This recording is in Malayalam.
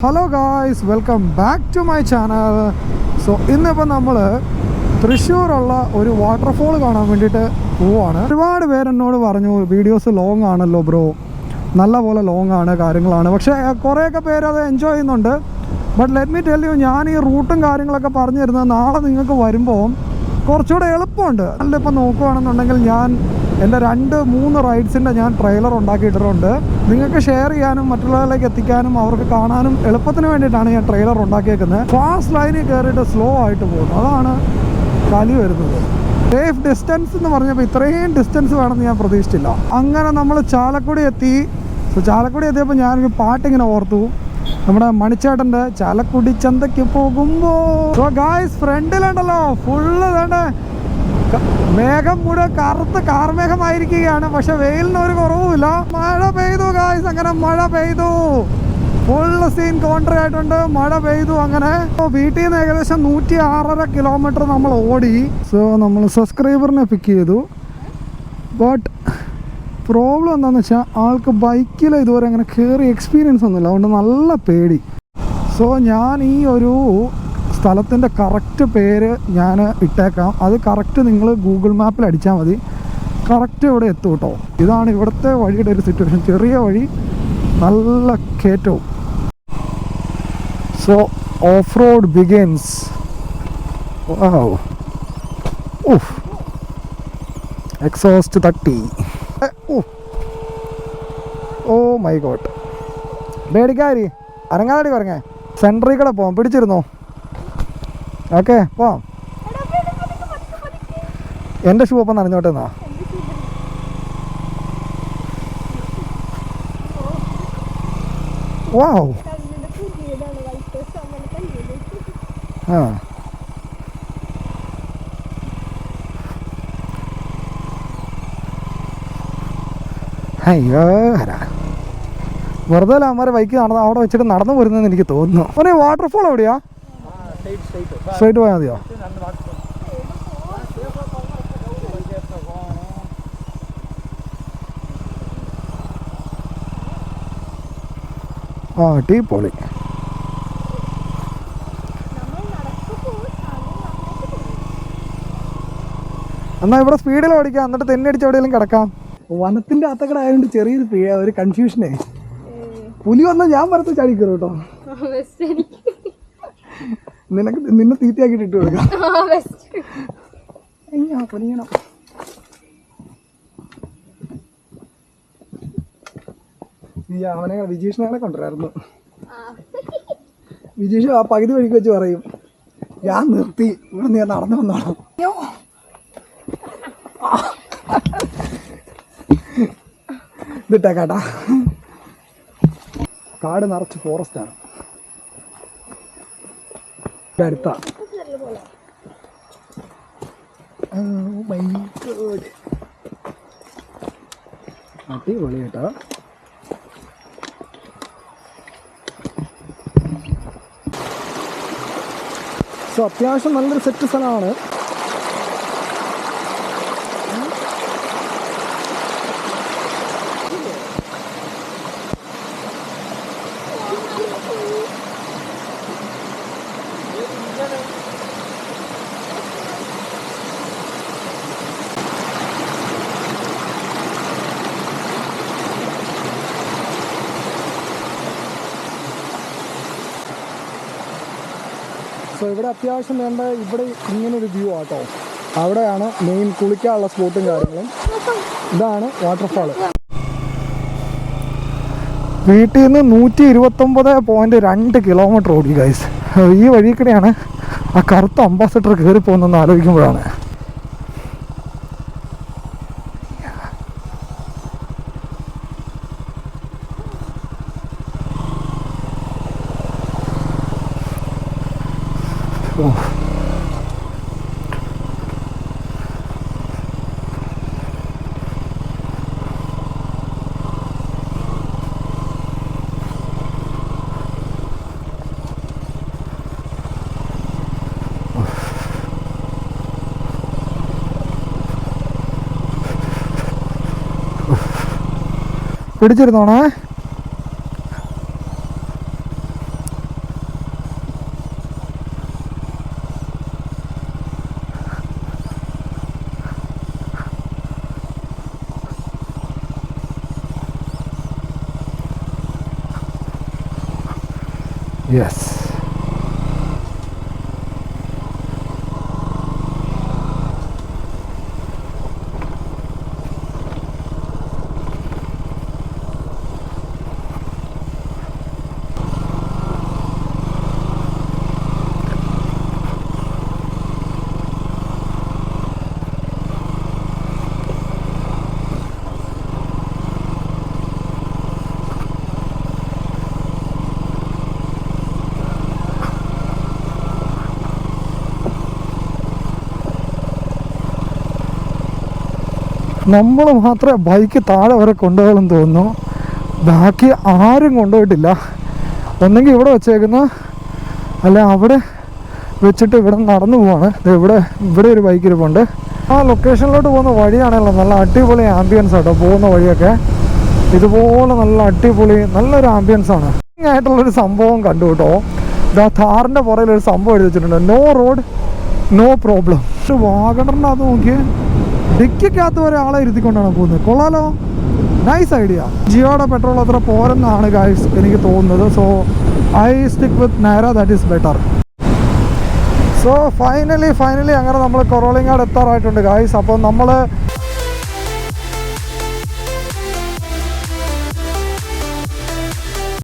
Hello guys, welcome back to my channel. So ഇന്നിപ്പോൾ നമ്മൾ തൃശ്ശൂരുള്ള ഒരു വാട്ടർഫോൾ കാണാൻ വേണ്ടിയിട്ട് പോവാണ്. ഒരുപാട് പേരെന്നോട് പറഞ്ഞു വീഡിയോസ് ലോങ് ആണല്ലോ ബ്രോ, നല്ല പോലെ ലോങ് ആണ് കാര്യങ്ങളാണ്. പക്ഷേ കുറേയൊക്കെ പേര് അത് എൻജോയ് ചെയ്യുന്നുണ്ട്. But let me tell you, ഞാൻ ഈ റൂട്ടും കാര്യങ്ങളൊക്കെ പറഞ്ഞു തരുന്നത് നാളെ നിങ്ങൾക്ക് വരുമ്പോൾ കുറച്ചുകൂടെ എളുപ്പമുണ്ട്. അല്ലിപ്പോൾ നോക്കുകയാണെന്നുണ്ടെങ്കിൽ ഞാൻ എൻ്റെ 2-3 റൈഡ്സിൻ്റെ ഞാൻ ട്രെയിലർ ഉണ്ടാക്കിയിട്ടുണ്ട്. നിങ്ങൾക്ക് ഷെയർ ചെയ്യാനും മറ്റുള്ളവരിലേക്ക് എത്തിക്കാനും അവർക്ക് കാണാനും എളുപ്പത്തിന് വേണ്ടിയിട്ടാണ് ഞാൻ ട്രെയിലർ ഉണ്ടാക്കിയേക്കുന്നത്. ഫാസ്റ്റ് ലൈനിൽ കയറിയിട്ട് സ്ലോ ആയിട്ട് പോകുന്നു, അതാണ് കലി വരുന്നത്. സേഫ് ഡിസ്റ്റൻസ് എന്ന് പറഞ്ഞപ്പോൾ ഇത്രയും ഡിസ്റ്റൻസ് വേണമെന്ന് ഞാൻ പ്രതീക്ഷിച്ചില്ല. അങ്ങനെ നമ്മൾ ചാലക്കുടി എത്തി. സോ ചാലക്കുടി എത്തിയപ്പോൾ ഞാനൊരു പാട്ടിങ്ങനെ ഓർത്തു, നമ്മുടെ മണിച്ചേട്ടൻ്റെ ചാലക്കുടി ചന്തയ്ക്ക് പോകുമ്പോൾ. സോ ഗായ്സ്, ഫ്രണ്ടിലുണ്ടല്ലോ ഫുള്ള് തന്നെ മേഘം മുഴുവൻ കറുത്ത് കാർമേഘമായിരിക്കുകയാണ്. പക്ഷെ വെയിലിന് ഒരു കുറവുമില്ല. മഴ പെയ്തു ഗായ്സ്, അങ്ങനെ മഴ പെയ്തു. ഫുള്ള് സീൻ കോൺട്രി ആയിട്ടുണ്ട്, മഴ പെയ്തു. അങ്ങനെ വീട്ടിൽ നിന്ന് ഏകദേശം 106.5 കിലോമീറ്റർ നമ്മൾ ഓടി. സോ നമ്മൾ സബ്സ്ക്രൈബറിനെ പിക്ക് ചെയ്തു. ബട്ട് പ്രോബ്ലം എന്താണെന്ന് വെച്ചാൽ ആൾക്ക് ബൈക്കിൽ ഇതുവരെ അങ്ങനെ കയറി എക്സ്പീരിയൻസ് ഒന്നുമില്ല, അതുകൊണ്ട് നല്ല പേടി. സോ ഞാൻ ഈ ഒരു സ്ഥലത്തിൻ്റെ കറക്റ്റ് പേര് ഞാൻ ഇട്ടേക്കാം. അത് കറക്റ്റ് നിങ്ങൾ ഗൂഗിൾ മാപ്പിൽ അടിച്ചാൽ മതി, കറക്റ്റ് ഇവിടെ എത്തും കേട്ടോ. ഇതാണ് ഇവിടുത്തെ വഴിയുടെ ഒരു സിറ്റുവേഷൻ. ചെറിയ വഴി, നല്ല കയറ്റവും. So off road begins. Exhaust തട്ടി. ഓ മൈ ഗോഡ്, പേടിക്കാരി അരങ്ങാടി പറഞ്ഞേ. സെൻട്രിൽ കൂടെ പോവാം, പിടിച്ചിരുന്നോ? ഓക്കെ പോവാം. എൻ്റെ ഷൂ അപ്പം നനഞ്ഞോട്ടെ എന്നാ. വാവ്, ആ അയ്യോ ഹരാ, വെറുതെ അമ്മമാരെ ബൈക്ക് അവിടെ വെച്ചിട്ട് നടന്നു പോരുന്നതെന്ന് എനിക്ക് തോന്നുന്നു. ഒരു വാട്ടർഫോൾ എവിടെയാ? സ്ട്രൈറ്റ് പോയാൽ മതിയോ? ആ ടീ പൊളി. എന്നാൽ ഇവിടെ സ്പീഡിൽ ഓടിക്കാം, എന്നിട്ട് തെന്നടിച്ച് എവിടെയെങ്കിലും കിടക്കാം. വനത്തിൻ്റെ അകത്തക്കടെ ആയതുകൊണ്ട് ചെറിയൊരു ഒരു കൺഫ്യൂഷനേ. പുലി വന്നാൽ ഞാൻ വരത്ത് ചാടിക്കറു കേട്ടോ. നിന്നെ തീറ്റയാക്കിട്ട് ഇട്ട് കൊടുക്കാം. നീ അവനെ വിജീഷിനെ കൊണ്ടുവരായിരുന്നു. വിജീഷ് ആ പകുതി വഴിക്ക് വെച്ച് പറയും, ഞാൻ നിർത്തി, ഇവിടെ നീ നടന്നു വന്നോളാം. ഇതിട്ടേക്കാട്ടാ. കാട് നിറച്ച് ഫോറസ്റ്റാണ് അടുത്ത. അടിപൊളി കേട്ടോ. സോ അത്യാവശ്യം നല്ലൊരു സെറ്റ് സ്ഥലമാണ്. സോ ഇവിടെ അത്യാവശ്യം വേണ്ട, ഇവിടെ ഇങ്ങനൊരു വ്യൂ ആട്ടോ. അവിടെയാണ് മെയിൻ കുളിക്കാനുള്ള സ്പോട്ടും കാര്യങ്ങളും. ഇതാണ് വാട്ടർഫാള്. വീട്ടിൽ നിന്ന് 129.2 കിലോമീറ്റർ ഓടി ഗൈസ്. ഈ വഴി കൂടെയാണ് ആ കറുത്ത അംബാസഡർ കയറി പോകുന്നതെന്ന് ആലോചിക്കുമ്പോഴാണ്. പിടിച്ചിരുന്നോണേ. യെസ്. നമ്മൾ മാത്രമേ ബൈക്ക് താഴെ വരെ കൊണ്ടുപോകണമെന്ന് തോന്നുന്നു. ബാക്കി ആരും കൊണ്ടുപോയിട്ടില്ല. ഒന്നെങ്കിൽ ഇവിടെ വെച്ചേക്കുന്ന, അല്ല അവിടെ വെച്ചിട്ട് ഇവിടെ നടന്നു പോവാണ്. ഇവിടെ ഒരു ബൈക്ക് ഇരിപ്പുണ്ട്. ആ ലൊക്കേഷനിലോട്ട് പോകുന്ന വഴിയാണല്ലോ നല്ല അടിപൊളി ആംബിയൻസ് ആട്ടോ. പോകുന്ന വഴിയൊക്കെ ഇതുപോലെ നല്ല അടിപൊളി നല്ലൊരു ആംബിയൻസ് ആണ്. ആയിട്ടുള്ളൊരു സംഭവം കണ്ടു കേട്ടോ. ഇതാ താറിൻ്റെ പുറകിൽ ഒരു സംഭവം എഴുതി വെച്ചിട്ടുണ്ട്, നോ റോഡ് നോ പ്രോബ്ലം. ഒരു വാഗണറിൻ്റെ അത് നോക്കിയേ, ഡിക്കിക്കകത്ത് വരെ ആളെ ഇരുത്തിക്കൊണ്ടാണ് പോകുന്നത്. കൊള്ളാലോ, നൈസ് ഐഡിയ. ജിയോയുടെ പെട്രോൾ അത്ര പോരെന്നാണ് ഗൈസ് എനിക്ക് തോന്നുന്നത്. So I stick with Naira, that is better. So finally അങ്ങനെ നമ്മൾ കൊറോളിങ്ങാട് എത്താറായിട്ടുണ്ട് ഗൈസ്. അപ്പോൾ നമ്മൾ